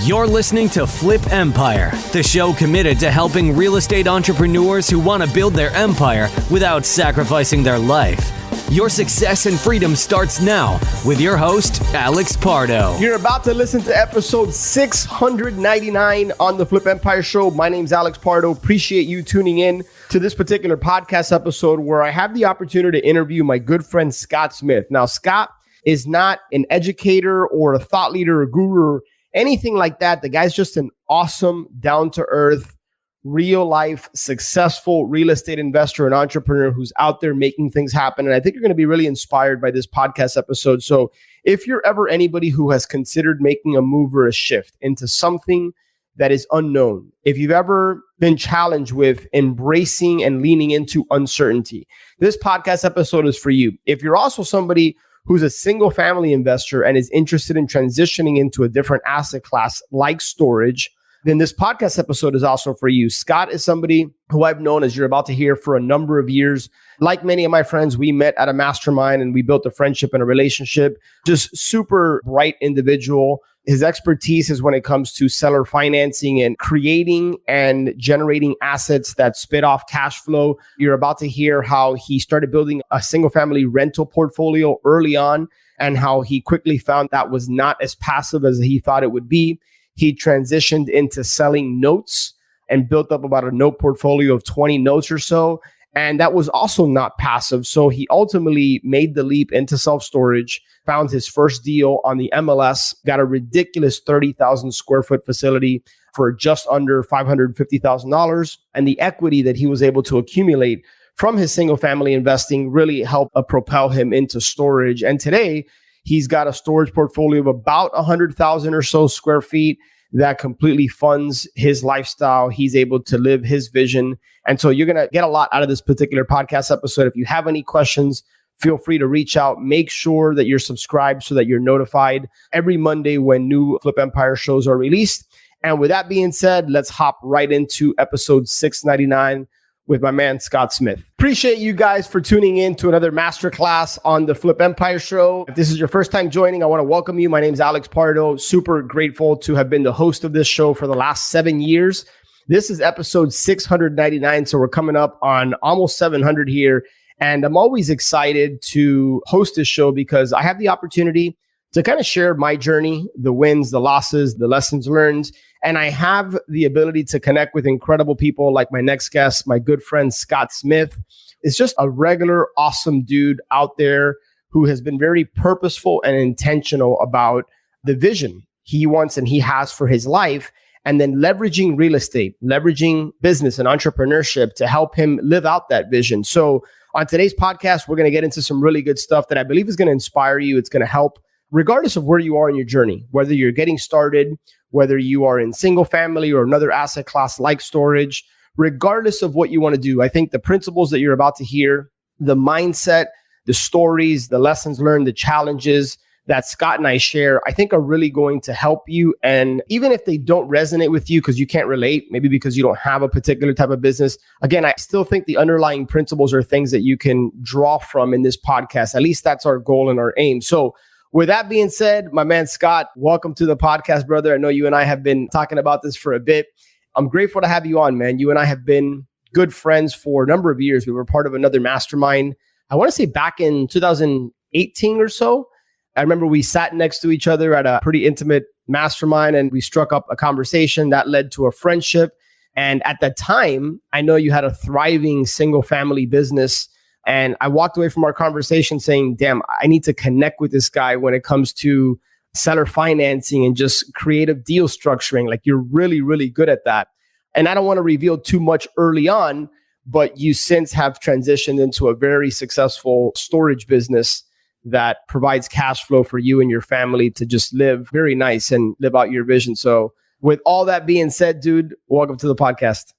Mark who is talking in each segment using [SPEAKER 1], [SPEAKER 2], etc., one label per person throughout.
[SPEAKER 1] You're listening to Flip Empire, the show committed to helping real estate entrepreneurs who want to build their empire without sacrificing their life. Your success and freedom starts now with your host, Alex Pardo.
[SPEAKER 2] You're about to listen to episode 699 on the Flip Empire Show. My name's Alex Pardo. Appreciate you tuning in to this particular podcast episode where I have the opportunity to interview my good friend, Scott Smith. Now, Scott is not an educator or a thought leader or guru or anything like that. The guy's just an awesome, down-to-earth, real-life, successful real estate investor and entrepreneur who's out there making things happen. And I think you're going to be really inspired by this podcast episode. So if you're ever anybody who has considered making a move or a shift into something that is unknown, if you've ever been challenged with embracing and leaning into uncertainty, this podcast episode is for you. If you're also somebody who's a single family investor and is interested in transitioning into a different asset class like storage, then this podcast episode is also for you. Scott is somebody who I've known, as you're about to hear, for a number of years. Like many of my friends, we met at a mastermind and we built a friendship and a relationship. Just super bright individual. His expertise is when it comes to seller financing and creating and generating assets that spit off cash flow. You're about to hear how he started building a single family rental portfolio early on and how he quickly found that was not as passive as he thought it would be. He transitioned into selling notes and built up about a note portfolio of 20 notes or so. And that was also not passive. So he ultimately made the leap into self-storage, found his first deal on the MLS, got a ridiculous 30,000 square foot facility for just under $550,000. And the equity that he was able to accumulate from his single family investing really helped propel him into storage. And today, he's got a storage portfolio of about 100,000 or so square feet that completely funds his lifestyle. He's able to live his vision. And so you're going to get a lot out of this particular podcast episode. If you have any questions, feel free to reach out. Make sure that you're subscribed so that you're notified every Monday when new Flip Empire shows are released. And with that being said, let's hop right into episode 699 with my man, Scott Smith. Appreciate you guys for tuning in to another masterclass on the Flip Empire Show. If this is your first time joining, I want to welcome you. My name is Alex Pardo. Super grateful to have been the host of this show for the last 7 years. This is episode 699, so we're coming up on almost 700 here. And I'm always excited to host this show because I have the opportunity to kind of share my journey, the wins, the losses, the lessons learned. And I have the ability to connect with incredible people like my next guest, my good friend, Scott Smith. Is just a regular, awesome dude out there who has been very purposeful and intentional about the vision he wants and he has for his life. And then leveraging real estate, leveraging business and entrepreneurship to help him live out that vision. So on today's podcast, we're going to get into some really good stuff that I believe is going to inspire you. It's going to help regardless of where you are in your journey, whether you're getting started, whether you are in single family or another asset class like storage, regardless of what you want to do. I think the principles that you're about to hear, the mindset, the stories, the lessons learned, the challenges that Scott and I share, I think are really going to help you. And even if they don't resonate with you because you can't relate, maybe because you don't have a particular type of business, again, I still think the underlying principles are things that you can draw from in this podcast. At least that's our goal and our aim. So with that being said, my man, Scott, welcome to the podcast, brother. I know you and I have been talking about this for a bit. I'm grateful to have you on, man. You and I have been good friends for a number of years. We were part of another mastermind. I want to say back in 2018 or so. I remember we sat next to each other at a pretty intimate mastermind and we struck up a conversation that led to a friendship. And at that time, I know you had a thriving single family business. And I walked away from our conversation saying, damn, I need to connect with this guy when it comes to seller financing and just creative deal structuring. Like you're really, really good at that. And I don't want to reveal too much early on, but you since have transitioned into a very successful storage business that provides cash flow for you and your family to just live very nice and live out your vision. So with all that being said, dude, welcome to the podcast.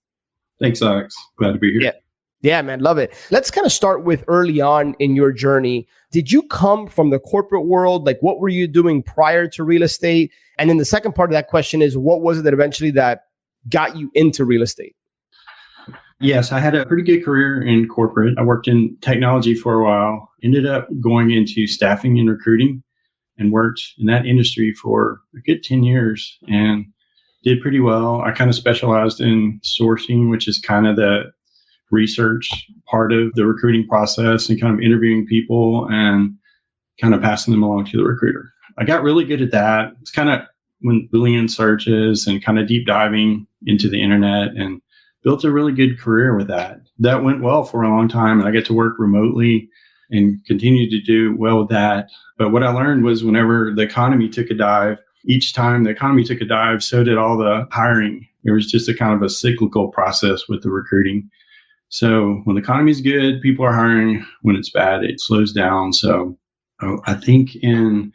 [SPEAKER 3] Thanks, Alex. Glad to be here.
[SPEAKER 2] Yeah, man. Love it. Let's kind of start with early on in your journey. Did you come from the corporate world? Like what were you doing prior to real estate? And then the second part of that question is what was it that eventually that got you into real estate?
[SPEAKER 3] Yes, I had a pretty good career in corporate. I worked in technology for a while, ended up going into staffing and recruiting. and worked in that industry for a good 10 years and did pretty well. I kind of specialized in sourcing, which is kind of the research part of the recruiting process and kind of interviewing people and kind of passing them along to the recruiter. I got really good at that. It's kind of when Boolean searches and kind of deep diving into the internet and built a really good career with that. That went well for a long time, and I get to work remotely and continue to do well with that. But what I learned was whenever the economy took a dive, each time the economy took a dive, so did all the hiring. It was just a kind of a cyclical process with the recruiting. So when the economy's good, people are hiring. When it's bad, it slows down. So I think in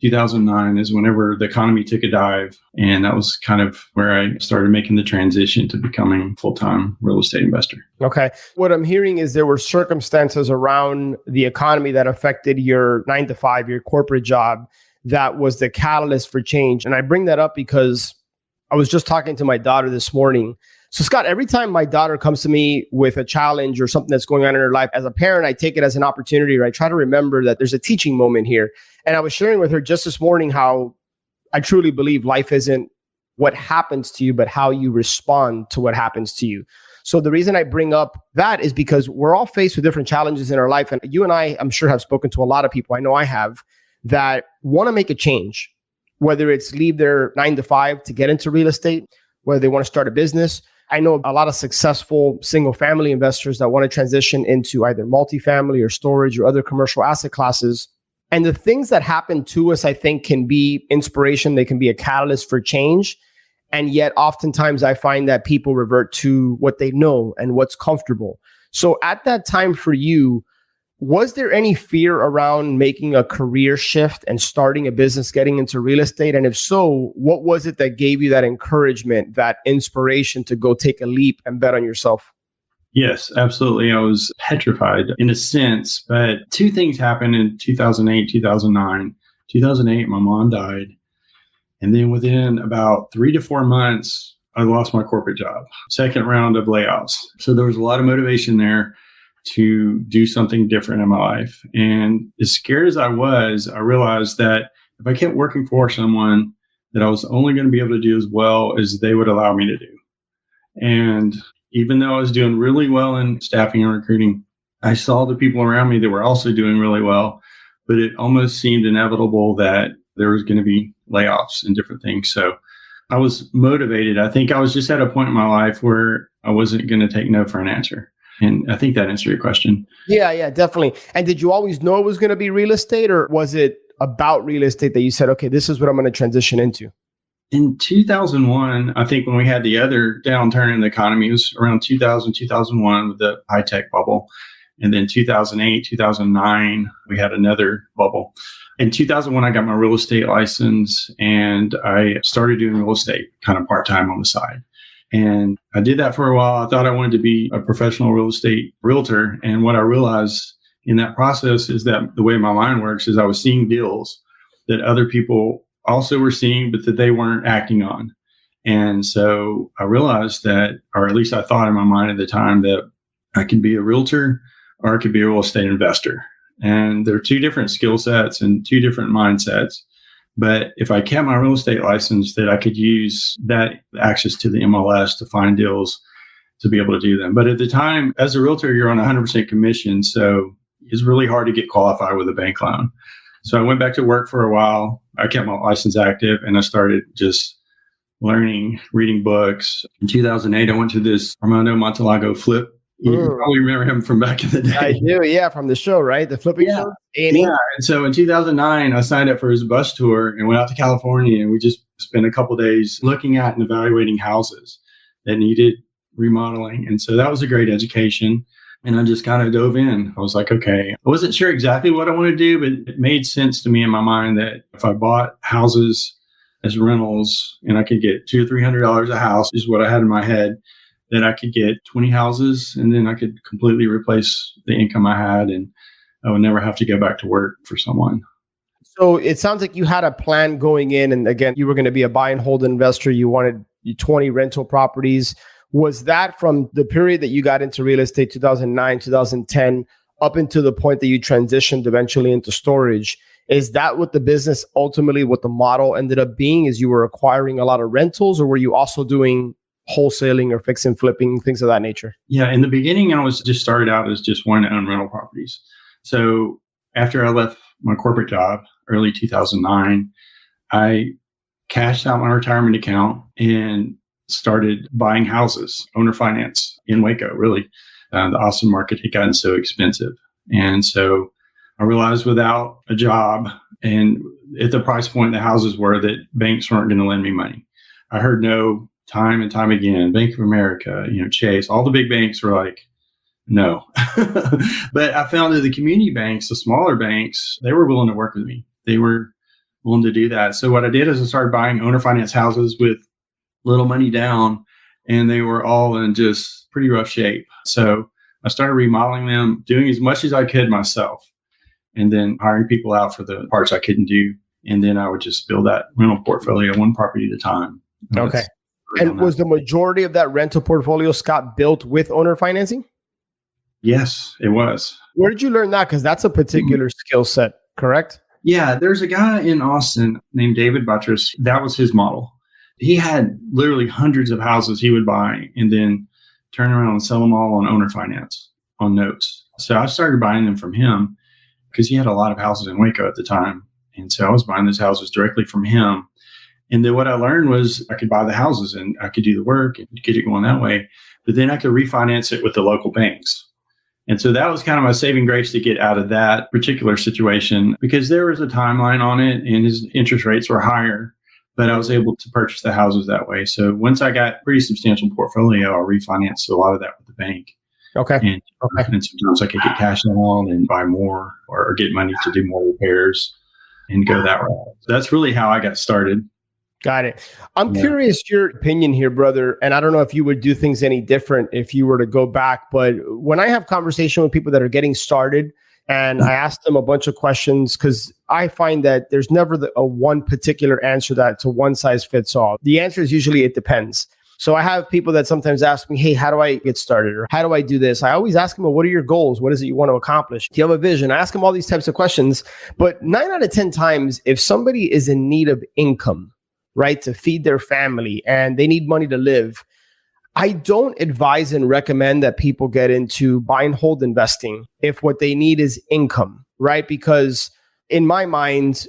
[SPEAKER 3] 2009 is whenever the economy took a dive. And that was kind of where I started making the transition to becoming a full-time real estate investor.
[SPEAKER 2] Okay. What I'm hearing is there were circumstances around the economy that affected your 9 to 5, your corporate job, that was the catalyst for change. And I bring that up because I was just talking to my daughter this morning. So Scott, every time my daughter comes to me with a challenge or something that's going on in her life, as a parent, I take it as an opportunity, or I try to remember that there's a teaching moment here. And I was sharing with her just this morning how I truly believe life isn't what happens to you, but how you respond to what happens to you. So the reason I bring up that is because we're all faced with different challenges in our life. And you and I, I'm sure, have spoken to a lot of people, I know I have, that want to make a change, whether it's leave their 9 to 5 to get into real estate, whether they want to start a business. I know a lot of successful single family investors that want to transition into either multifamily or storage or other commercial asset classes. And the things that happen to us, I think, can be inspiration. They can be a catalyst for change. And yet oftentimes I find that people revert to what they know and what's comfortable. So at that time for you, was there any fear around making a career shift and starting a business, getting into real estate? And if so, what was it that gave you that encouragement, that inspiration to go take a leap and bet on yourself?
[SPEAKER 3] Yes, absolutely. I was petrified in a sense, but two things happened in 2008, 2009. 2008, my mom died. And then within about 3 to 4 months, I lost my corporate job. Second round of layoffs. So there was a lot of motivation there to do something different in my life. And as scared as I was, I realized that if I kept working for someone, that I was only going to be able to do as well as they would allow me to do. And even though I was doing really well in staffing and recruiting, I saw the people around me that were also doing really well, but it almost seemed inevitable that there was going to be layoffs and different things. So I was motivated. I think I was just at a point in my life where I wasn't going to take no for an answer. And I think that answered your question.
[SPEAKER 2] Yeah, definitely. And did you always know it was going to be real estate, or was it about real estate that you said, okay, this is what I'm going to transition into?
[SPEAKER 3] In 2001, I think when we had the other downturn in the economy, it was around 2000, 2001 with the high tech bubble. And then 2008, 2009, we had another bubble. In 2001, I got my real estate license and I started doing real estate kind of part-time on the side. And I did that for a while. I thought I wanted to be a professional real estate realtor. And what I realized in that process is that the way my mind works is I was seeing deals that other people also were seeing, but that they weren't acting on. And so I realized that, or at least I thought in my mind at the time, that I could be a realtor or I could be a real estate investor. And there are two different skill sets and two different mindsets. But if I kept my real estate license, that I could use that access to the MLS to find deals to be able to do them. But at the time, as a realtor, you're on 100% commission. So it's really hard to get qualified with a bank loan. So I went back to work for a while. I kept my license active and I started just learning, reading books. In 2008, I went to this Armando Montalago flip. You probably remember him from back in the day.
[SPEAKER 2] I do, yeah, from the show, right? The flipping show?
[SPEAKER 3] A&E? Yeah, and so in 2009, I signed up for his bus tour and went out to California, and we just spent a couple of days looking at and evaluating houses that needed remodeling. And so that was a great education. And I just kind of dove in. I was like, okay, I wasn't sure exactly what I wanted to do, but it made sense to me in my mind that if I bought houses as rentals and I could get $200 or $300 a house, is what I had in my head, that I could get 20 houses and then I could completely replace the income I had and I would never have to go back to work for someone.
[SPEAKER 2] So it sounds like you had a plan going in. And again, you were going to be a buy and hold investor. You wanted 20 rental properties. Was that from the period that you got into real estate, 2009, 2010, up until the point that you transitioned eventually into storage? Is that what the business ultimately, what the model ended up being, is you were acquiring a lot of rentals, or were you also doing wholesaling or fix and flipping, things of that nature?
[SPEAKER 3] Yeah, in the beginning, I was just started out as just wanting to own rental properties. So after I left my corporate job, early 2009, I cashed out my retirement account and started buying houses, owner finance in Waco, really. The Austin market had gotten so expensive. And so I realized without a job and at the price point the houses were, that banks weren't going to lend me money. I heard no time and time again. Bank of America, Chase, all the big banks were like, no. But I found that the community banks, the smaller banks, they were willing to work with me. They were willing to do that. So what I did is I started buying owner finance houses with little money down, and they were all in just pretty rough shape. So I started remodeling them, doing as much as I could myself, and then hiring people out for the parts I couldn't do. And then I would just build that rental portfolio one property at a time.
[SPEAKER 2] Okay. And was the majority of that rental portfolio, Scott, built with owner financing?
[SPEAKER 3] Yes, it was.
[SPEAKER 2] Where did you learn that? Because that's a particular skill set, correct?
[SPEAKER 3] Yeah, there's a guy in Austin named David Buttress. That was his model. He had literally hundreds of houses he would buy and then turn around and sell them all on owner finance, on notes. So I started buying them from him because he had a lot of houses in Waco at the time. And so I was buying those houses directly from him. And then what I learned was I could buy the houses and I could do the work and get it going that way. But then I could refinance it with the local banks. And so that was kind of my saving grace to get out of that particular situation, because there was a timeline on it and his interest rates were higher, but I was able to purchase the houses that way. So once I got pretty substantial portfolio, I refinanced a lot of that with the bank.
[SPEAKER 2] Okay.
[SPEAKER 3] And sometimes I could get cash out and buy more or get money to do more repairs and go that route. So that's really how I got started.
[SPEAKER 2] Got it. I'm curious your opinion here, brother. And I don't know if you would do things any different if you were to go back. But when I have conversation with people that are getting started and I ask them a bunch of questions, because I find that there's never a one particular answer that's a one size fits all. The answer is usually it depends. So I have people that sometimes ask me, hey, how do I get started? Or how do I do this? I always ask them, well, what are your goals? What is it you want to accomplish? Do you have a vision? I ask them all these types of questions. But 9 out of 10 times, if somebody is in need of income, right, to feed their family and they need money to live, I don't advise and recommend that people get into buy and hold investing if what they need is income, right? Because in my mind,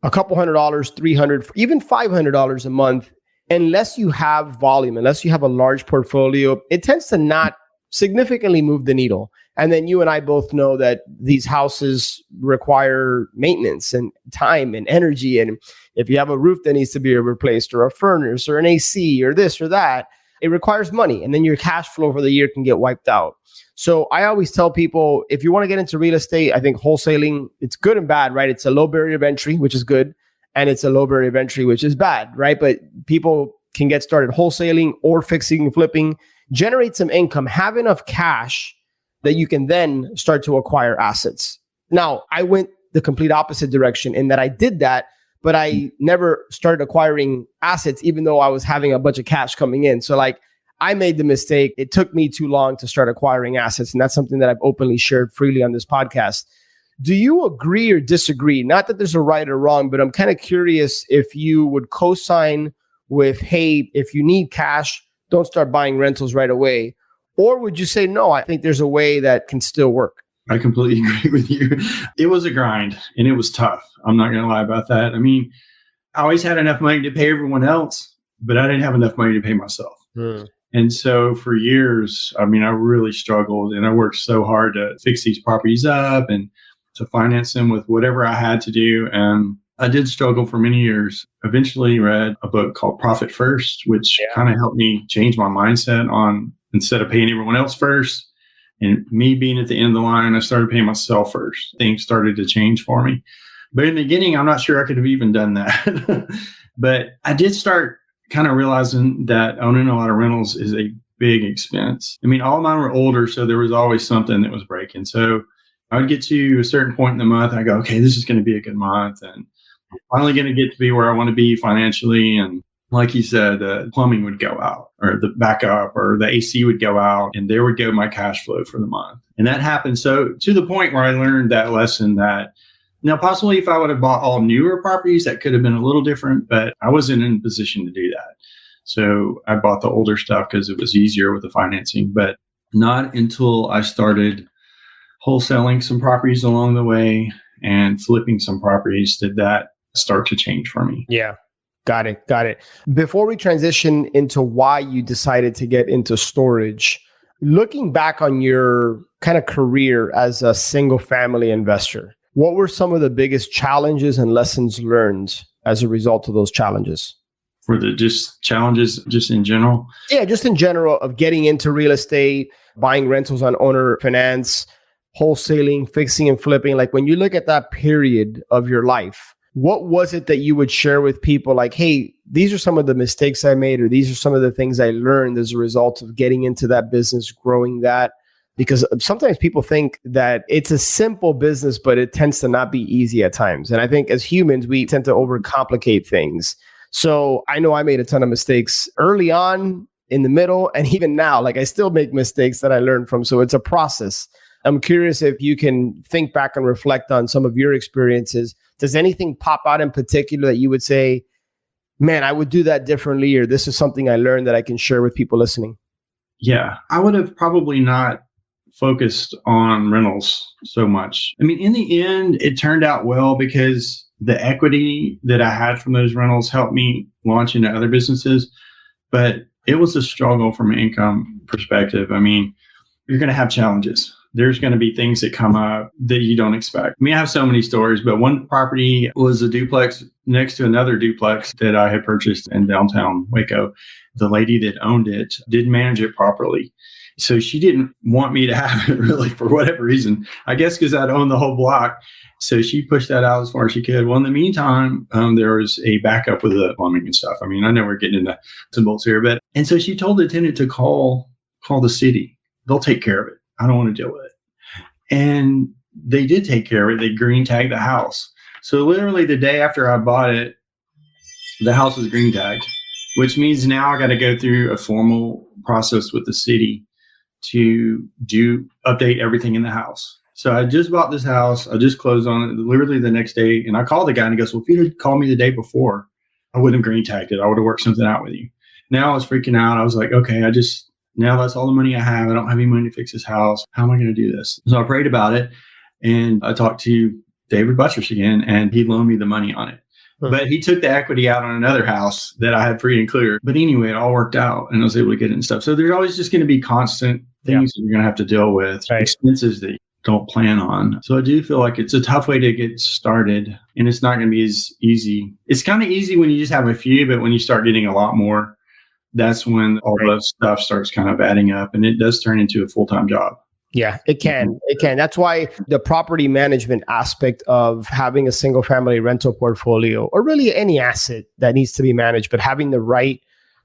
[SPEAKER 2] a couple $100, $300, even $500 a month, unless you have volume, unless you have a large portfolio, it tends to not significantly move the needle. And then you and I both know that these houses require maintenance and time and energy. And if you have a roof that needs to be replaced or a furnace or an AC or this or that, it requires money. And then your cash flow for the year can get wiped out. So I always tell people, if you want to get into real estate, I think wholesaling, it's good and bad, right? It's a low barrier of entry, which is good. And it's a low barrier of entry, which is bad, right? But people can get started wholesaling or fixing and flipping, generate some income, have enough cash that you can then start to acquire assets. Now, I went the complete opposite direction in that I did that, but I never started acquiring assets, even though I was having a bunch of cash coming in. So I made the mistake. It took me too long to start acquiring assets. And that's something that I've openly shared freely on this podcast. Do you agree or disagree? Not that there's a right or wrong, but I'm kind of curious if you would co-sign with, hey, if you need cash, don't start buying rentals right away. Or would you say, no, I think there's a way that can still work?
[SPEAKER 3] I completely agree with you. It was a grind and it was tough. I'm not going to lie about that. I mean, I always had enough money to pay everyone else, but I didn't have enough money to pay myself. And so for years, I mean, I really struggled and I worked so hard to fix these properties up and to finance them with whatever I had to do. And I did struggle for many years. Eventually read a book called Profit First, which kind of helped me change my mindset on, instead of paying everyone else first and me being at the end of the line, I started paying myself first. Things started to change for me. But in the beginning, I'm not sure I could have even done that. But I did start kind of realizing that owning a lot of rentals is a big expense. I mean, all of mine were older, so there was always something that was breaking. So I would get to a certain point in the month, I go, okay, this is going to be a good month. And I'm finally going to get to be where I want to be financially. And like you said, the plumbing would go out or the backup or the AC would go out and there would go my cash flow for the month. And that happened. So to the point where I learned that lesson that Now, possibly if I would have bought all newer properties, that could have been a little different, but I wasn't in a position to do that. So I bought the older stuff because it was easier with the financing, but not until I started wholesaling some properties along the way and flipping some properties did that start to change for me.
[SPEAKER 2] Yeah. Got it. Before we transition into why you decided to get into storage, looking back on your kind of career as a single family investor, what were some of the biggest challenges and lessons learned as a result of those challenges?
[SPEAKER 3] For the just challenges just in general?
[SPEAKER 2] Yeah, just in general of getting into real estate, buying rentals on owner finance, wholesaling, fixing and flipping. Like when you look at that period of your life, what was it that you would share with people like, hey, these are some of the mistakes I made, or these are some of the things I learned as a result of getting into that business, growing that? Because sometimes people think that it's a simple business, but it tends to not be easy at times. And I think as humans, we tend to overcomplicate things. So I know I made a ton of mistakes early on, in the middle, and even now, like I still make mistakes that I learned from. So it's a process. I'm curious if you can think back and reflect on some of your experiences. Does anything pop out in particular that you would say, man, I would do that differently, or this is something I learned that I can share with people listening?
[SPEAKER 3] Yeah, I would have probably not focused on rentals so much. I mean, in the end, it turned out well because the equity that I had from those rentals helped me launch into other businesses. But it was a struggle from an income perspective. I mean, you're going to have challenges. There's going to be things that come up that you don't expect. I mean, I have so many stories, but one property was a duplex next to another duplex that I had purchased in downtown Waco. The lady that owned it didn't manage it properly. So she didn't want me to have it really for whatever reason. I guess because I'd owned the whole block. So she pushed that out as far as she could. Well, in the meantime, there was a backup with the plumbing and stuff. I mean, I know we're getting into some bolts here, but, and so she told the tenant to call the city. They'll take care of it. I don't want to deal with it. And they did take care of it. They green tagged the house. So literally the day after I bought it, the house was green tagged, which means now I got to go through a formal process with the city to update everything in the house. So I just bought this house. I just closed on it literally the next day. And I called the guy and he goes, well, if you had called me the day before, I wouldn't have green tagged it. I would have worked something out with you. Now I was freaking out. I was like, okay, now that's all the money I have. I don't have any money to fix this house. How am I going to do this? So I prayed about it. And I talked to David Buttress again, and he loaned me the money on it. But he took the equity out on another house that I had free and clear. But anyway, it all worked out and I was able to get it and stuff. So there's always just going to be constant things that you're going to have to deal with, expenses that you don't plan on. So I do feel like it's a tough way to get started and it's not going to be as easy. It's kind of easy when you just have a few, but when you start getting a lot more, that's when all the stuff starts kind of adding up and it does turn into a full-time job.
[SPEAKER 2] Yeah, it can. It can. That's why the property management aspect of having a single family rental portfolio, or really any asset that needs to be managed, but having the right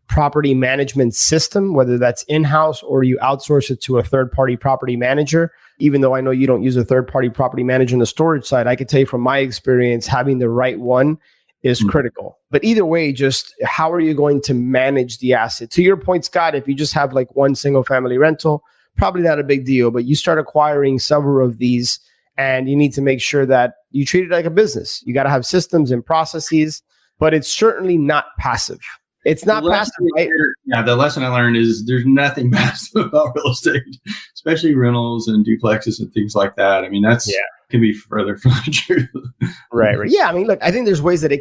[SPEAKER 2] property management system, whether that's in-house or you outsource it to a third-party property manager. Even though I know you don't use a third-party property manager on the storage side, I can tell you from my experience, having the right one is critical. But either way, just how are you going to manage the asset? To your point, Scott, if you just have like one single family rental, probably not a big deal, but you start acquiring several of these and you need to make sure that you treat it like a business. You got to have systems and processes, but it's certainly not passive. It's not passive, right?
[SPEAKER 3] Yeah, the lesson I learned is there's nothing passive about real estate, especially rentals and duplexes and things like that. I mean, can be further from the truth.
[SPEAKER 2] Right. Yeah. I mean, look, I think there's ways that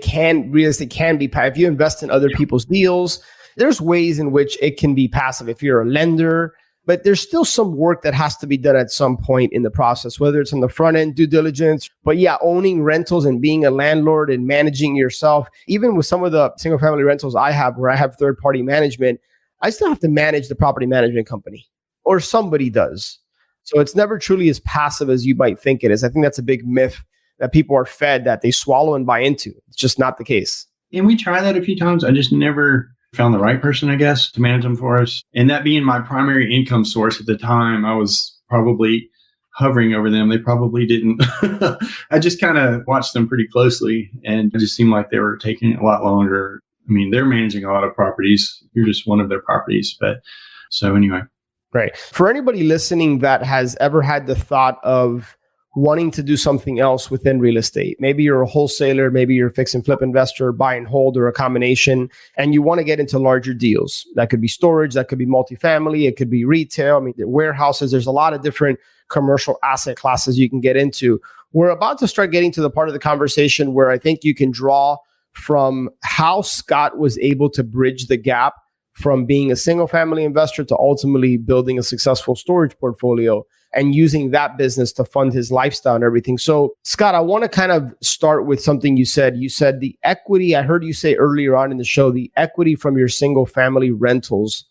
[SPEAKER 2] real estate can be passive. If you invest in other people's deals, there's ways in which it can be passive if you're a lender. But there's still some work that has to be done at some point in the process, whether it's on the front end due diligence. But yeah, owning rentals and being a landlord and managing yourself, even with some of the single family rentals I have where I have third party management, I still have to manage the property management company or somebody does. So it's never truly as passive as you might think it is. I think that's a big myth that people are fed that they swallow and buy into. It's just not the case.
[SPEAKER 3] And we tried that a few times. I just never found the right person, I guess, to manage them for us. And that being my primary income source at the time, I was probably hovering over them. They probably didn't. I just kind of watched them pretty closely and it just seemed like they were taking a lot longer. I mean, they're managing a lot of properties. You're just one of their properties. But so anyway.
[SPEAKER 2] Right. For anybody listening that has ever had the thought of wanting to do something else within real estate. Maybe you're a wholesaler, maybe you're a fix and flip investor, buy and hold, or a combination, and you want to get into larger deals. That could be storage, that could be multifamily, it could be retail. I mean, warehouses, there's a lot of different commercial asset classes you can get into. We're about to start getting to the part of the conversation where I think you can draw from how Scott was able to bridge the gap from being a single family investor to ultimately building a successful storage portfolio and using that business to fund his lifestyle and everything. So, Scott, I want to kind of start with something you said. You said the equity, I heard you say earlier on in the show, the equity from your single family rentals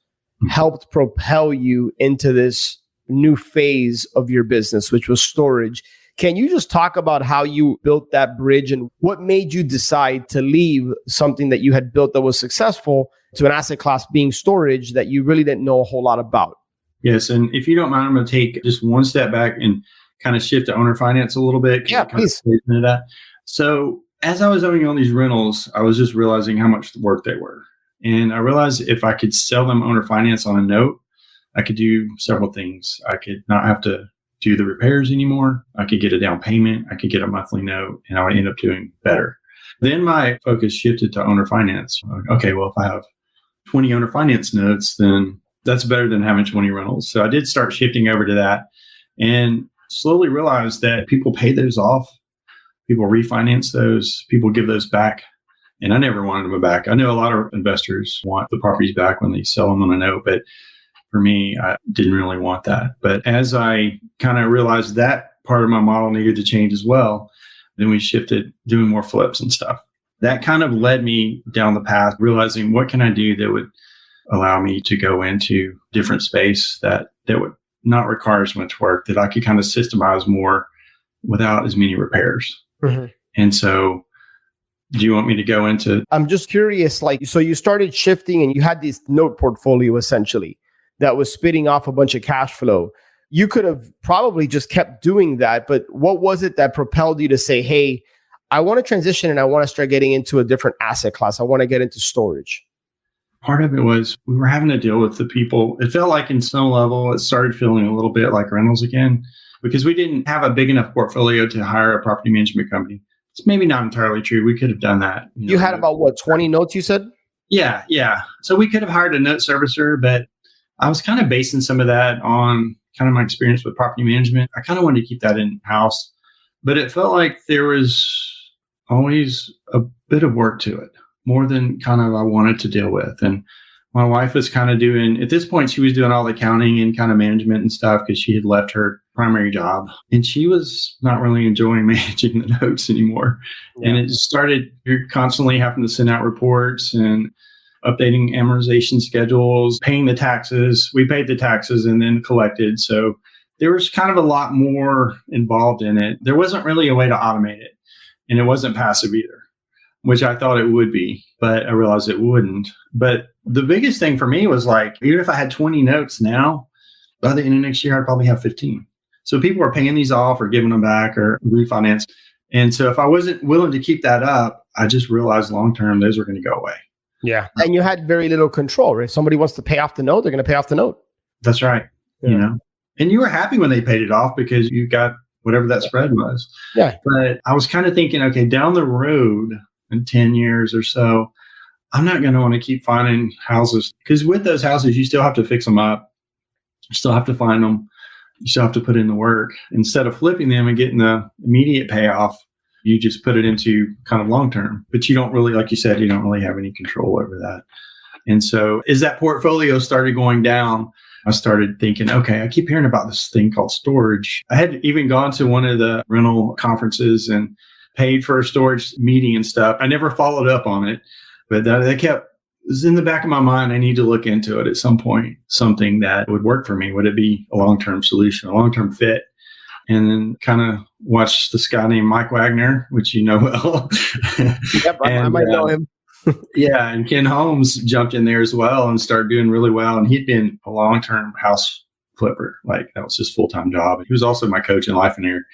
[SPEAKER 2] helped propel you into this new phase of your business, which was storage. Can you just talk about how you built that bridge and what made you decide to leave something that you had built that was successful to an asset class being storage that you really didn't know a whole lot about?
[SPEAKER 3] Yes. And if you don't mind, I'm going to take just one step back and kind of shift to owner finance a little bit.
[SPEAKER 2] Yeah, please.
[SPEAKER 3] Into that. So as I was owning all these rentals, I was just realizing how much work they were. And I realized if I could sell them owner finance on a note, I could do several things. I could not have to do the repairs anymore. I could get a down payment. I could get a monthly note, and I would end up doing better. Then my focus shifted to owner finance. Okay, well, if I have 20 owner finance notes, then that's better than having 20 rentals. So I did start shifting over to that and slowly realized that people pay those off. People refinance those. People give those back. And I never wanted them back. I know a lot of investors want the properties back when they sell them on a note, but for me, I didn't really want that. But as I kind of realized that part of my model needed to change as well, then we shifted doing more flips and stuff. That kind of led me down the path, realizing what can I do that would allow me to go into different space that would not require as much work, that I could kind of systemize more without as many repairs. Mm-hmm. And so do you want me to go into?
[SPEAKER 2] I'm just curious, so you started shifting and you had this note portfolio essentially that was spitting off a bunch of cash flow. You could have probably just kept doing that, but what was it that propelled you to say, hey, I want to transition and I want to start getting into a different asset class. I want to get into storage?
[SPEAKER 3] Part of it was we were having to deal with the people. It felt like in some level, it started feeling a little bit like rentals again, because we didn't have a big enough portfolio to hire a property management company. It's maybe not entirely true. We could have done that.
[SPEAKER 2] You had about 20 notes, you said?
[SPEAKER 3] Yeah. So we could have hired a note servicer, but I was kind of basing some of that on kind of my experience with property management. I kind of wanted to keep that in-house, but it felt like there was always a bit of work to it, more than kind of I wanted to deal with. And my wife was kind of doing, at this point, she was doing all the accounting and kind of management and stuff because she had left her primary job. And she was not really enjoying managing the notes anymore. Yeah. And it just started, you're constantly having to send out reports and updating amortization schedules, paying the taxes. We paid the taxes and then collected. So there was kind of a lot more involved in it. There wasn't really a way to automate it. And it wasn't passive either, which I thought it would be, but I realized it wouldn't. But the biggest thing for me was like, even if I had 20 notes now, by the end of next year, I'd probably have 15. So people are paying these off or giving them back or refinance. And so if I wasn't willing to keep that up, I just realized long-term, those were going to go away.
[SPEAKER 2] Yeah. And you had very little control, right? If somebody wants to pay off the note, they're going to pay off the note.
[SPEAKER 3] That's right. Yeah. And you were happy when they paid it off because you got whatever that spread was.
[SPEAKER 2] Yeah.
[SPEAKER 3] But I was kind of thinking, okay, down the road in 10 years or so, I'm not going to want to keep finding houses, because with those houses, you still have to fix them up. You still have to find them. You still have to put in the work. Instead of flipping them and getting the immediate payoff, you just put it into kind of long-term, but you don't really, like you said, you don't really have any control over that. And so as that portfolio started going down, I started thinking, okay, I keep hearing about this thing called storage. I had even gone to one of the rental conferences and paid for a storage meeting and stuff. I never followed up on it, but it was in the back of my mind. I need to look into it at some point, something that would work for me. Would it be a long-term solution, a long-term fit? And then kind of watched this guy named Mike Wagner, which you know well.
[SPEAKER 2] Yep, I might know him.
[SPEAKER 3] Yeah, and Ken Holmes jumped in there as well and started doing really well. And he'd been a long-term house flipper. Like, that was his full-time job. He was also my coach in life and air.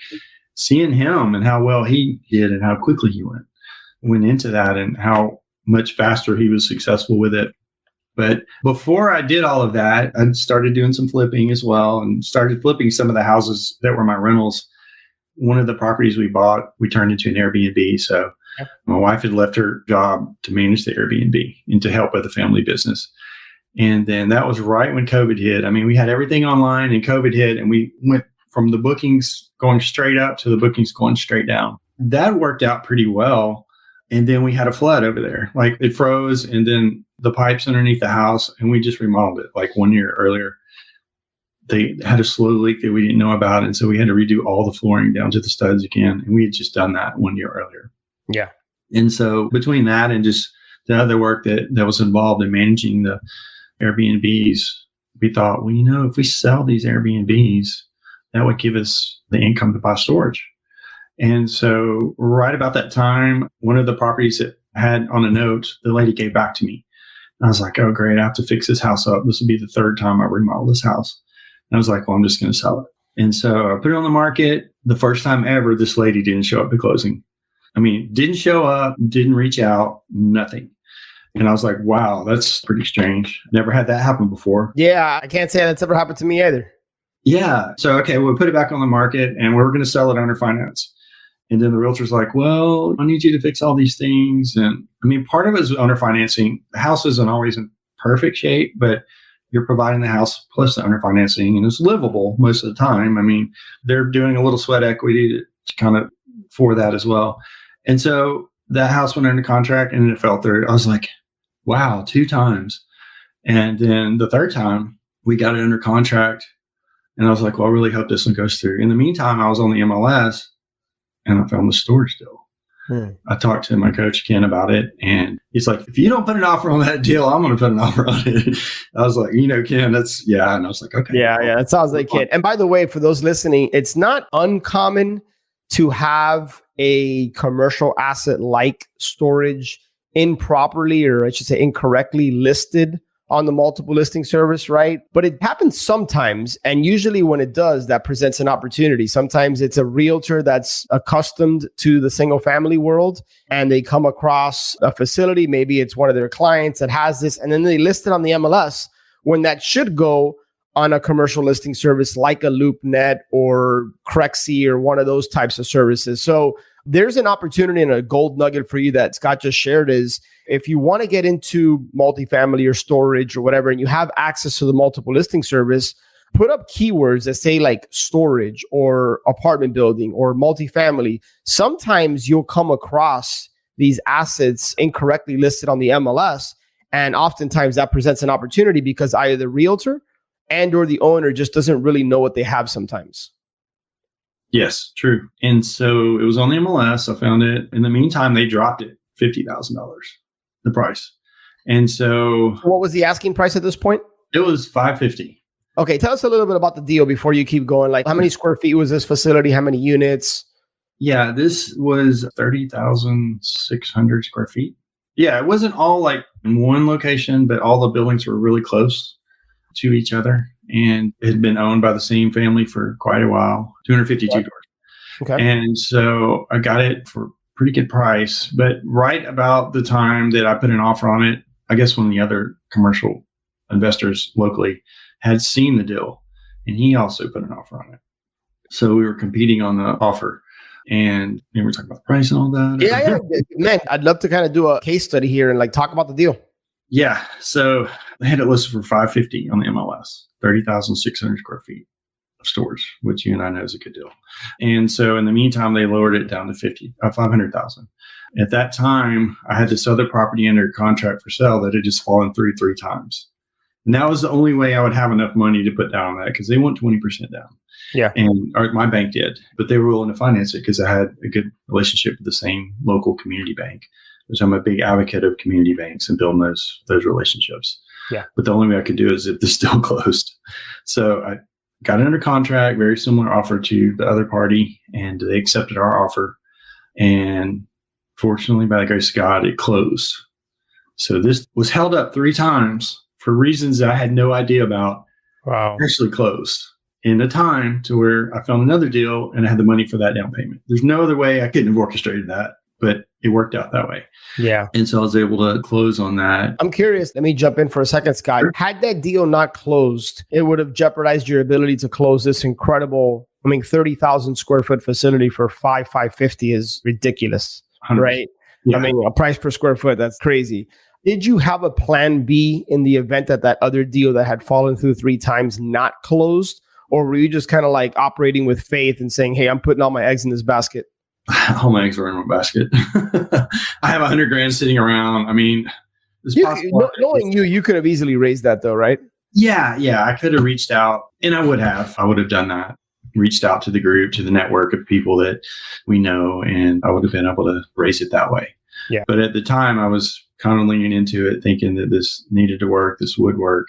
[SPEAKER 3] Seeing him and how well he did and how quickly he went into that and how much faster he was successful with it. But before I did all of that, I started doing some flipping as well and started flipping some of the houses that were my rentals. one of the properties we bought, we turned into an Airbnb. So my wife had left her job to manage the Airbnb and to help with the family business. And then that was right when COVID hit. I mean, we had everything online and COVID hit, and we went from the bookings going straight up to the bookings going straight down. That worked out pretty well. And then we had a flood over there. Like it froze, and then the pipes underneath the house, and we just remodeled it like 1 year earlier. They had a slow leak that we didn't know about. And so we had to redo all the flooring down to the studs again. And we had just done that 1 year earlier.
[SPEAKER 2] Yeah.
[SPEAKER 3] And so between that and just the other work that was involved in managing the Airbnbs, we thought, well, if we sell these Airbnbs, that would give us the income to buy storage. And so right about that time, one of the properties that had on a note, the lady gave back to me. And I was like, oh, great. I have to fix this house up. This will be the third time I remodel this house. And I was like, well, I'm just going to sell it. And so I put it on the market. The first time ever, this lady didn't show up at closing. I mean, didn't show up, didn't reach out, nothing. And I was like, wow, that's pretty strange. Never had that happen before.
[SPEAKER 2] Yeah, I can't say that's ever happened to me either.
[SPEAKER 3] Yeah. So, okay, we'll put it back on the market and we're going to sell it under finance. And then the realtor's like, well, I need you to fix all these things. And I mean, part of it is owner financing. The house isn't always in perfect shape, but you're providing the house plus the owner financing, and it's livable most of the time. I mean, they're doing a little sweat equity to kind of for that as well. And so that house went under contract and it fell through. I was like, wow, 2 times. And then the third time we got it under contract, and I was like, well, I really hope this one goes through. In the meantime, I was on the MLS. And I found the storage deal. I talked to my coach, Ken, about it. And he's like, if you don't put an offer on that deal, I'm going to put an offer on it. I was like, Ken, that's, yeah. And I was like, okay.
[SPEAKER 2] Yeah, that sounds like it. And by the way, for those listening, it's not uncommon to have a commercial asset like storage improperly, or I should say incorrectly listed on the multiple listing service, right? But it happens sometimes. And usually when it does, that presents an opportunity. Sometimes it's a realtor that's accustomed to the single family world and they come across a facility. Maybe it's one of their clients that has this, and then they list it on the MLS when that should go on a commercial listing service like a LoopNet or Crexi or one of those types of services. So there's an opportunity and a gold nugget for you that Scott just shared is if you want to get into multifamily or storage or whatever, and you have access to the multiple listing service, put up keywords that say like storage or apartment building or multifamily. Sometimes you'll come across these assets incorrectly listed on the MLS. And oftentimes that presents an opportunity because either the realtor and or the owner just doesn't really know what they have sometimes.
[SPEAKER 3] Yes, true. And so it was on the MLS. I found it. In the meantime, they dropped it $50,000, the price. And so
[SPEAKER 2] what was the asking price at this point?
[SPEAKER 3] It was $550,000.
[SPEAKER 2] Okay, tell us a little bit about the deal before you keep going. Like, how many square feet was this facility? How many units?
[SPEAKER 3] Yeah, this was 30,600 square feet. Yeah, it wasn't all like in one location, but all the buildings were really close to each other. And it had been owned by the same family for quite a while, 252 doors.
[SPEAKER 2] Okay.
[SPEAKER 3] And so I got it for a pretty good price. But right about the time that I put an offer on it, I guess when the other commercial investors locally had seen the deal, and he also put an offer on it. So we were competing on the offer. And we were talking about the price and all that.
[SPEAKER 2] Yeah. Man, I'd love to kind of do a case study here and like talk about the deal.
[SPEAKER 3] Yeah. So they had it listed for $550,000 on the MLS, 30,600 square feet of storage, which you and I know is a good deal. And so in the meantime, they lowered it down to $500,000. At that time, I had this other property under contract for sale that had just fallen through 3 times. And that was the only way I would have enough money to put down on that because they want 20% down.
[SPEAKER 2] Yeah.
[SPEAKER 3] And my bank did, but they were willing to finance it because I had a good relationship with the same local community bank, which I'm a big advocate of community banks and building those relationships.
[SPEAKER 2] Yeah.
[SPEAKER 3] But the only way I could do is if this deal closed. So I got it under contract, very similar offer to the other party, and they accepted our offer. And fortunately, by the grace of God, it closed. So this was held up 3 times for reasons that I had no idea about.
[SPEAKER 2] Wow.
[SPEAKER 3] Actually closed in a time to where I found another deal and I had the money for that down payment. There's no other way I couldn't have orchestrated that, but it worked out that way.
[SPEAKER 2] Yeah.
[SPEAKER 3] And so I was able to close on that.
[SPEAKER 2] I'm curious. Let me jump in for a second, Scott. Sure. Had that deal not closed, it would have jeopardized your ability to close this incredible I mean, 30,000 square foot facility for 550 is ridiculous,
[SPEAKER 3] 100%.
[SPEAKER 2] right?
[SPEAKER 3] Yeah.
[SPEAKER 2] I mean, a price per square foot, that's crazy. Did you have a plan B in the event that that other deal that had fallen through 3 times not closed? Or were you just kind of like operating with faith and saying, hey, I'm putting all my eggs in this basket?
[SPEAKER 3] All my eggs were in my basket. I have $100,000 sitting around. I mean,
[SPEAKER 2] knowing you could have easily raised that though, right?
[SPEAKER 3] Yeah. I could have reached out, and I would have done that. Reached out to the group, to the network of people that we know, and I would have been able to raise it that way.
[SPEAKER 2] Yeah.
[SPEAKER 3] But at the time, I was kind of leaning into it, thinking that this needed to work, this would work,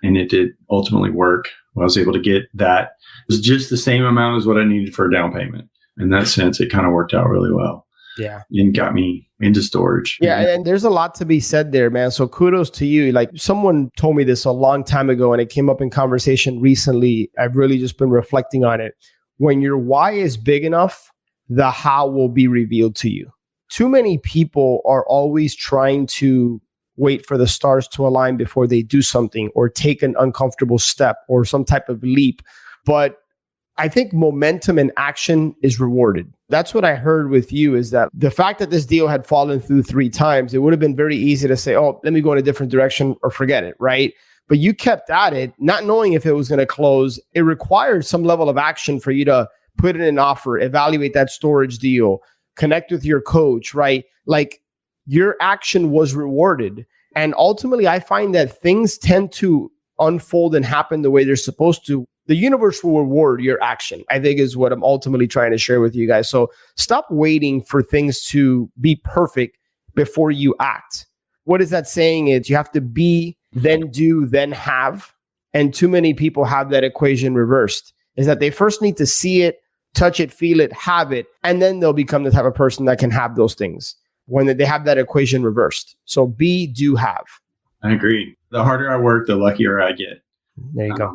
[SPEAKER 3] and it did ultimately work. I was able to get that. It was just the same amount as what I needed for a down payment. In that sense, it kind of worked out really well.
[SPEAKER 2] Yeah.
[SPEAKER 3] And got me into storage.
[SPEAKER 2] Yeah. And there's a lot to be said there, man. So kudos to you. Like someone told me this a long time ago and it came up in conversation recently. I've really just been reflecting on it. When your why is big enough, the how will be revealed to you. Too many people are always trying to wait for the stars to align before they do something or take an uncomfortable step or some type of leap. But I think momentum and action is rewarded. That's what I heard with you, is that the fact that this deal had fallen through 3 times, it would have been very easy to say, oh, let me go in a different direction or forget it, right? But you kept at it, not knowing if it was going to close. It required some level of action for you to put in an offer, evaluate that storage deal, connect with your coach, right? Like your action was rewarded. And ultimately, I find that things tend to unfold and happen the way they're supposed to. The universe will reward your action, I think, is what I'm ultimately trying to share with you guys. So stop waiting for things to be perfect before you act. What is that saying? Is you have to be, then do, then have. And too many people have that equation reversed, is that they first need to see it, touch it, feel it, have it, and then they'll become the type of person that can have those things when they have that equation reversed. So be, do, have.
[SPEAKER 3] I agree. The harder I work, the luckier I get.
[SPEAKER 2] There you go.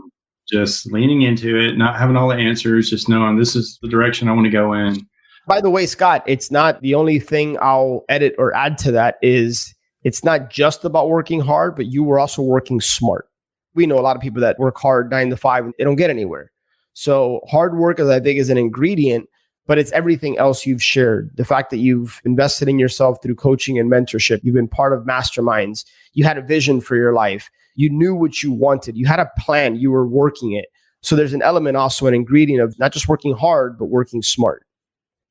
[SPEAKER 3] Just leaning into it, not having all the answers, just knowing this is the direction I want to go in.
[SPEAKER 2] By the way, Scott, it's not the only thing I'll edit or add to that is it's not just about working hard, but you were also working smart. We know a lot of people that work hard 9 to 5 and they don't get anywhere. So hard work, I think, is an ingredient, but it's everything else you've shared. The fact that you've invested in yourself through coaching and mentorship. You've been part of masterminds. You had a vision for your life. You knew what you wanted. You had a plan. You were working it. So there's an element, also an ingredient of not just working hard, but working smart.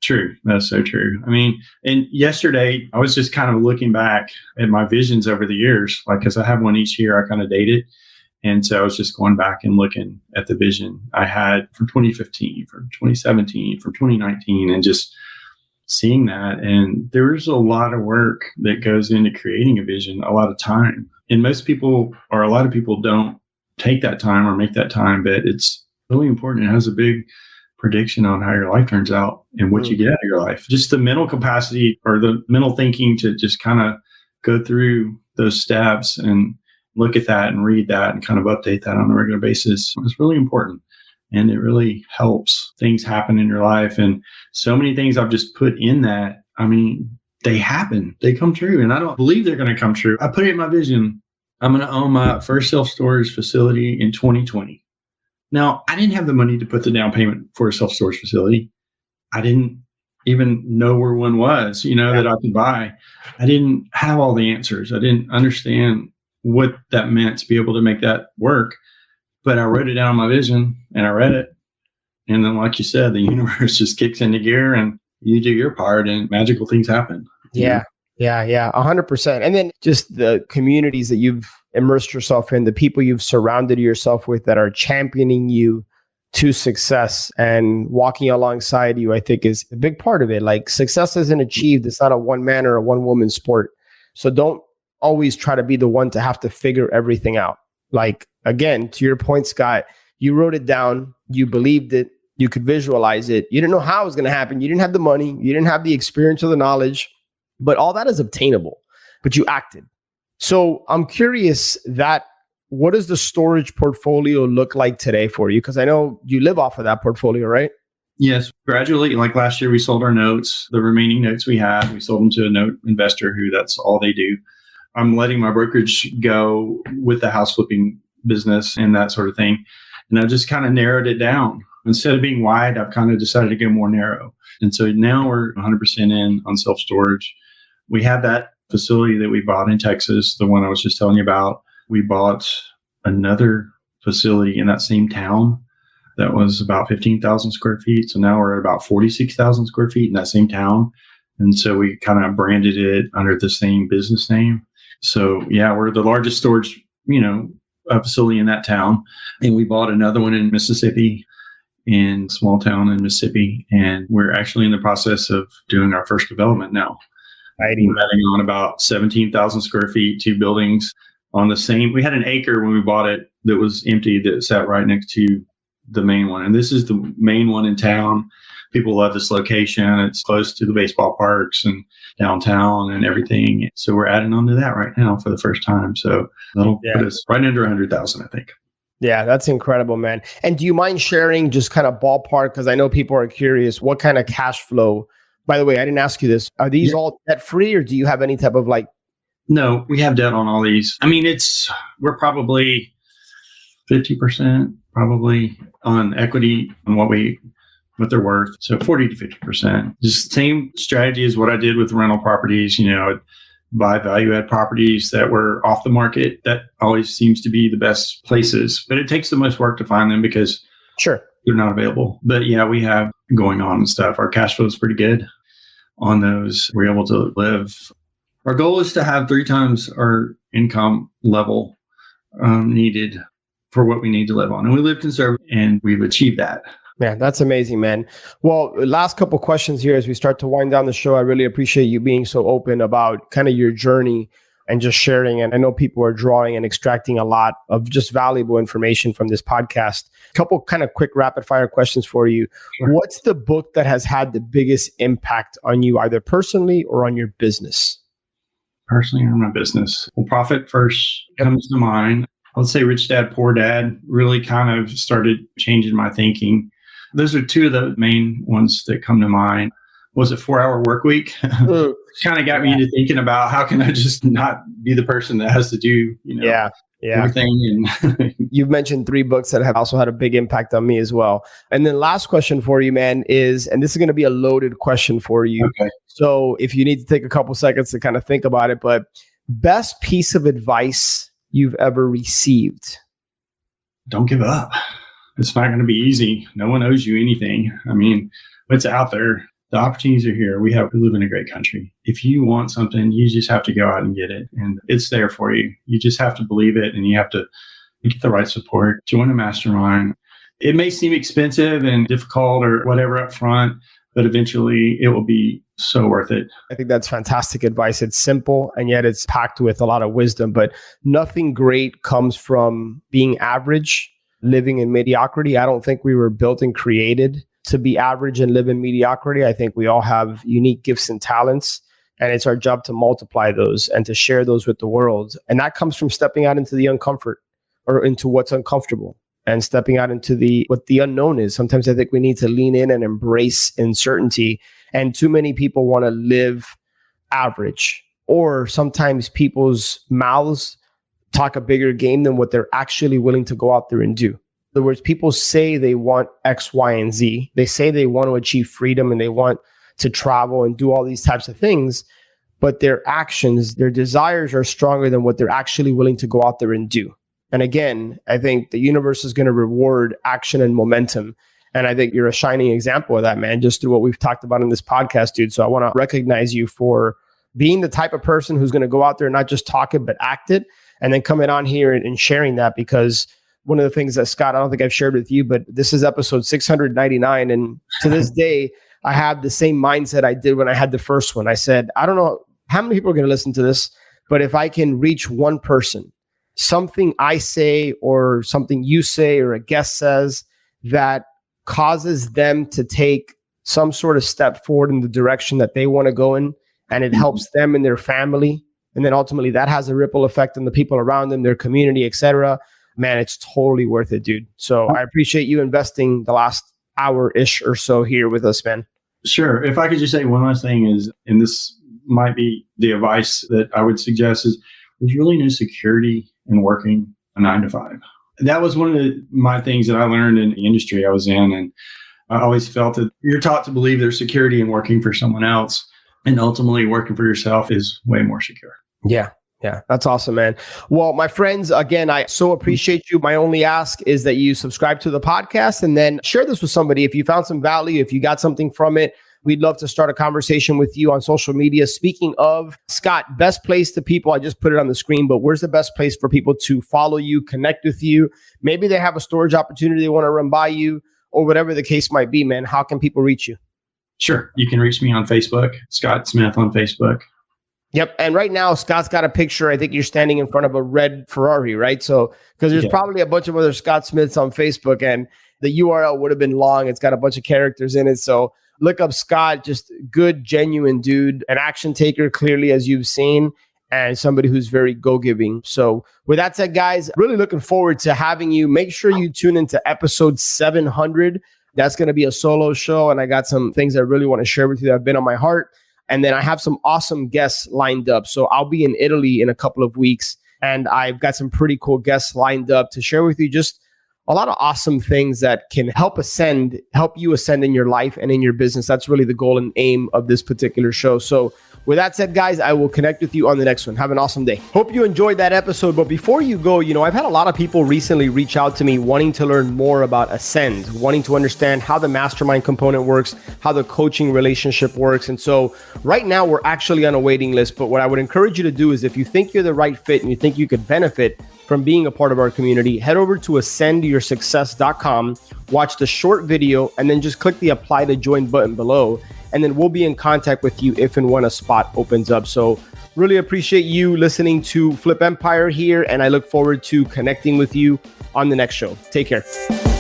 [SPEAKER 3] True. That's so true. I mean, and yesterday I was just kind of looking back at my visions over the years, like, cause I have one each year I kind of date it. And so I was just going back and looking at the vision I had for 2015, for 2017, for 2019, and just seeing that. And there's a lot of work that goes into creating a vision, a lot of time. And most people, or a lot of people, don't take that time or make that time, but it's really important. It has a big prediction on how your life turns out and what you get out of your life. Just the mental capacity or the mental thinking to just kind of go through those steps and look at that and read that and kind of update that on a regular basis is really important. And it really helps things happen in your life. And so many things I've just put in that, I mean, they happen, they come true. And I don't believe they're going to come true. I put it in my vision. I'm going to own my first self-storage facility in 2020. Now, I didn't have the money to put the down payment for a self-storage facility. I didn't even know where one was, that I could buy. I didn't have all the answers. I didn't understand what that meant to be able to make that work. But I wrote it down on my vision and I read it. And then, like you said, the universe just kicks into gear and you do your part and magical things happen.
[SPEAKER 2] Yeah. 100%. And then just the communities that you've immersed yourself in, the people you've surrounded yourself with that are championing you to success and walking alongside you, I think is a big part of it. Like success isn't achieved. It's not a one man or a one woman sport. So don't always try to be the one to have to figure everything out. Like, again, to your point, Scott, you wrote it down, you believed it, you could visualize it. You didn't know how it was going to happen. You didn't have the money. You didn't have the experience or the knowledge, but all that is obtainable, but you acted. So I'm curious what does the storage portfolio look like today for you? Because I know you live off of that portfolio, right?
[SPEAKER 3] Yes. Gradually, like last year, we sold our notes. The remaining notes we had, we sold them to a note investor who that's all they do. I'm letting my brokerage go with the house flipping business and that sort of thing. And I just kind of narrowed it down. Instead of being wide, I've kind of decided to go more narrow. And so now we're 100% in on self-storage. We have that facility that we bought in Texas, the one I was just telling you about. We bought another facility in that same town that was about 15,000 square feet. So now we're at about 46,000 square feet in that same town. And so we kind of branded it under the same business name. So yeah, we're the largest storage, facility in that town. And we bought another one in Mississippi, in a small town in Mississippi. And we're actually in the process of doing our first development now. We're adding on about 17,000 square feet, 2 buildings on the same. We had an acre when we bought it that was empty that sat right next to the main one. And this is the main one in town. People love this location. It's close to the baseball parks and downtown and everything. So we're adding on to that right now for the first time. So that'll put us right under 100,000, I think.
[SPEAKER 2] Yeah, that's incredible, man. And do you mind sharing just kind of ballpark? Because I know people are curious, what kind of cash flow? By the way, I didn't ask you this. Are these all debt free, or do you have any type of
[SPEAKER 3] No, we have debt on all these. I mean, we're probably 50% probably on equity on what they're worth. So 40 to 50%. Just same strategy as what I did with rental properties. I'd buy value add properties that were off the market. That always seems to be the best places, but it takes the most work to find them because they're not available. But yeah, we have going on and stuff. Our cash flow is pretty good on those. We're able to live. Our goal is to have 3 times our income level needed for what we need to live on. And we live conservative, and we've achieved that.
[SPEAKER 2] Man, that's amazing, man. Well, last couple questions here as we start to wind down the show. I really appreciate you being so open about kind of your journey and just sharing. And I know people are drawing and extracting a lot of just valuable information from this podcast. A couple kind of quick rapid fire questions for you. Sure. What's the book that has had the biggest impact on you, either personally or on your business?
[SPEAKER 3] Personally or my business? Well, Profit First comes to mind. I would say Rich Dad, Poor Dad really kind of started changing my thinking. Those are 2 of the main ones that come to mind. Was it 4-Hour Workweek? Kind of got me into thinking about how can I just not be the person that has to do, everything. And
[SPEAKER 2] you've mentioned 3 books that have also had a big impact on me as well. And then last question for you, man, is, and this is going to be a loaded question for you. Okay. So if you need to take a couple seconds to kind of think about it, but best piece of advice you've ever received?
[SPEAKER 3] Don't give up. It's not going to be easy. No one owes you anything. I mean, what's out there? The opportunities are here. We live in a great country. If you want something, you just have to go out and get it. And it's there for you. You just have to believe it, and you have to get the right support. Join a mastermind. It may seem expensive and difficult or whatever up front, but eventually it will be so worth it.
[SPEAKER 2] I think that's fantastic advice. It's simple, and yet it's packed with a lot of wisdom, but nothing great comes from being average, living in mediocrity. I don't think we were built and created to be average and live in mediocrity. I think we all have unique gifts and talents, and it's our job to multiply those and to share those with the world. And that comes from stepping out into the uncomfort, or into what's uncomfortable, and stepping out into what the unknown is. Sometimes I think we need to lean in and embrace uncertainty. And too many people want to live average, or sometimes people's mouths talk a bigger game than what they're actually willing to go out there and do. In other words, people say they want X, Y, and Z. They say they want to achieve freedom and they want to travel and do all these types of things, but their actions, their desires are stronger than what they're actually willing to go out there and do. And again, I think the universe is going to reward action and momentum. And I think you're a shining example of that, man, just through what we've talked about in this podcast, dude. So I want to recognize you for being the type of person who's going to go out there and not just talk it, but act it. And then coming on here and sharing that, because one of the things that, Scott, I don't think I've shared with you, but this is episode 699. And to this day, I have the same mindset I did when I had the first one. I said, I don't know how many people are going to listen to this, but if I can reach one person, something I say or something you say or a guest says that causes them to take some sort of step forward in the direction that they want to go in, and it helps them and their family, and then ultimately that has a ripple effect on the people around them, their community, etc. Man, it's totally worth it, dude. So I appreciate you investing the last hour-ish or so here with us, man.
[SPEAKER 3] Sure. If I could just say one last thing is, and this might be the advice that I would suggest, is there's really no security in working a 9 to 5. That was one of my things that I learned in the industry I was in. And I always felt that you're taught to believe there's security in working for someone else. And ultimately, working for yourself is way more secure.
[SPEAKER 2] Yeah. Yeah, that's awesome, man. Well, my friends, again, I so appreciate you. My only ask is that you subscribe to the podcast and then share this with somebody. If you found some value, if you got something from it, we'd love to start a conversation with you on social media. Speaking of, Scott, best place to people, I just put it on the screen, but where's the best place for people to follow you, connect with you? Maybe they have a storage opportunity they want to run by you or whatever the case might be, man. How can people reach you?
[SPEAKER 3] Sure. You can reach me on Facebook, Scott Smith on Facebook.
[SPEAKER 2] Yep. And right now, Scott's got a picture. I think you're standing in front of a red Ferrari, right? So, because there's probably a bunch of other Scott Smiths on Facebook and the URL would have been long. It's got a bunch of characters in it. So look up Scott, just good, genuine dude, an action taker, clearly, as you've seen, and somebody who's very go-giving. So with that said, guys, really looking forward to having you. Make sure you tune into episode 700. That's going to be a solo show. And I got some things I really want to share with you that have been on my heart. And then I have some awesome guests lined up. So I'll be in Italy in a couple of weeks, and I've got some pretty cool guests lined up to share with you just a lot of awesome things that can help you ascend in your life and in your business. That's really the goal and aim of this particular show. So with that said, guys, I will connect with you on the next one. Have an awesome day. Hope you enjoyed that episode. But before you go, I've had a lot of people recently reach out to me wanting to learn more about Ascend, wanting to understand how the mastermind component works, how the coaching relationship works. And so right now we're actually on a waiting list. But what I would encourage you to do is if you think you're the right fit and you think you could benefit from being a part of our community, head over to ascendyoursuccess.com, watch the short video, and then just click the apply to join button below. And then we'll be in contact with you if and when a spot opens up. So really appreciate you listening to Flip Empire here. And I look forward to connecting with you on the next show. Take care.